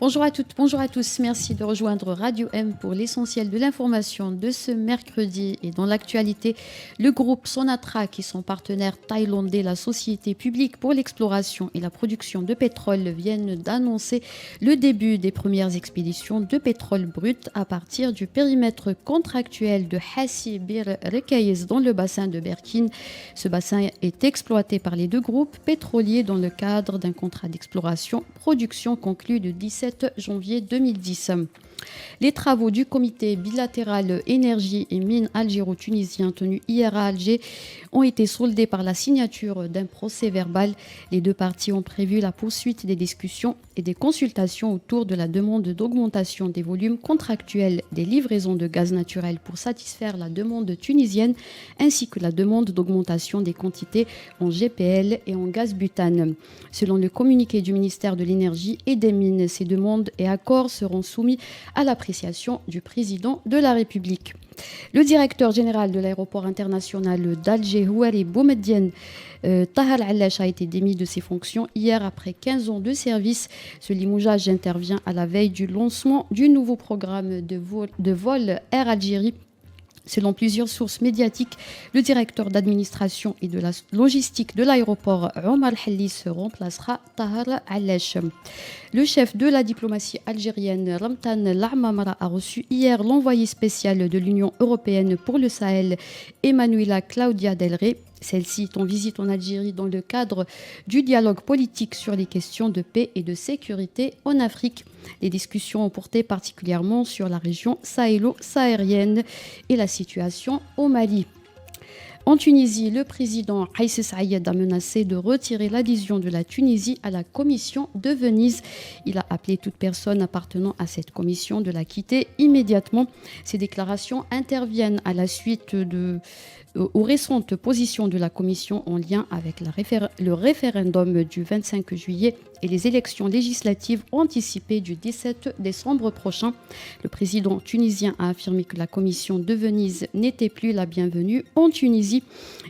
Bonjour à toutes, bonjour à tous. Merci de rejoindre Radio M pour l'essentiel de l'information de ce mercredi. Et dans l'actualité, le groupe Sonatra, qui est son partenaire thaïlandais, la Société publique pour l'exploration et la production de pétrole, viennent d'annoncer le début des premières expéditions de pétrole brut à partir du périmètre contractuel de Hassi Bir Rekayes dans le bassin de Berkine. Ce bassin est exploité par les deux groupes pétroliers dans le cadre d'un contrat d'exploration-production conclu le 17 janvier 2010. Les travaux du comité bilatéral énergie et mines algéro-tunisien tenu hier à Alger ont été soldés par la signature d'un procès verbal. Les deux parties ont prévu la poursuite des discussions et des consultations autour de la demande d'augmentation des volumes contractuels des livraisons de gaz naturel pour satisfaire la demande tunisienne ainsi que la demande d'augmentation des quantités en GPL et en gaz butane. Selon le communiqué du ministère de l'Énergie et des Mines, ces demandes et accords seront soumis à l'appréciation du président de la République. Le directeur général de l'aéroport international d'Alger, Houari Boumediene Tahar Allash, a été démis de ses fonctions hier après 15 ans de service. Ce limogeage intervient à la veille du lancement du nouveau programme de vol Air Algérie. Selon plusieurs sources médiatiques, le directeur d'administration et de la logistique de l'aéroport Omar Hallis remplacera Tahar Allash. Le chef de la diplomatie algérienne, Ramtan Lamamra, a reçu hier l'envoyé spécial de l'Union européenne pour le Sahel, Emanuela Claudia Del Rey. Celle-ci est en visite en Algérie dans le cadre du dialogue politique sur les questions de paix et de sécurité en Afrique. Les discussions ont porté particulièrement sur la région sahélo-saharienne et la situation au Mali. En Tunisie, le président Kais Saied a menacé de retirer l'adhésion de la Tunisie à la commission de Venise. Il a appelé toute personne appartenant à cette commission de la quitter immédiatement. Ces déclarations interviennent à la suite aux récentes positions de la commission en lien avec le référendum du 25 juillet et les élections législatives anticipées du 17 décembre prochain. Le président tunisien a affirmé que la commission de Venise n'était plus la bienvenue en Tunisie.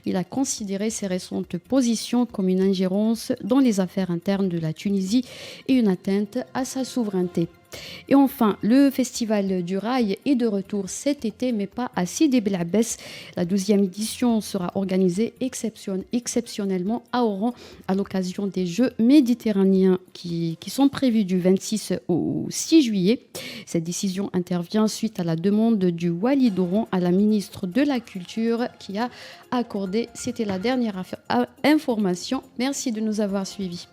Il a considéré ces récentes positions comme une ingérence dans les affaires internes de la Tunisie et une atteinte à sa souveraineté. Et enfin, le festival du rail est de retour cet été, mais pas à Sidi Bel Abbès. La 12e édition sera organisée exceptionnellement à Oran à l'occasion des Jeux méditerranéens qui sont prévus du 26 au 6 juillet. Cette décision intervient suite à la demande du Wali d'Oran à la ministre de la Culture qui a accordé. C'était la dernière information. Merci de nous avoir suivis.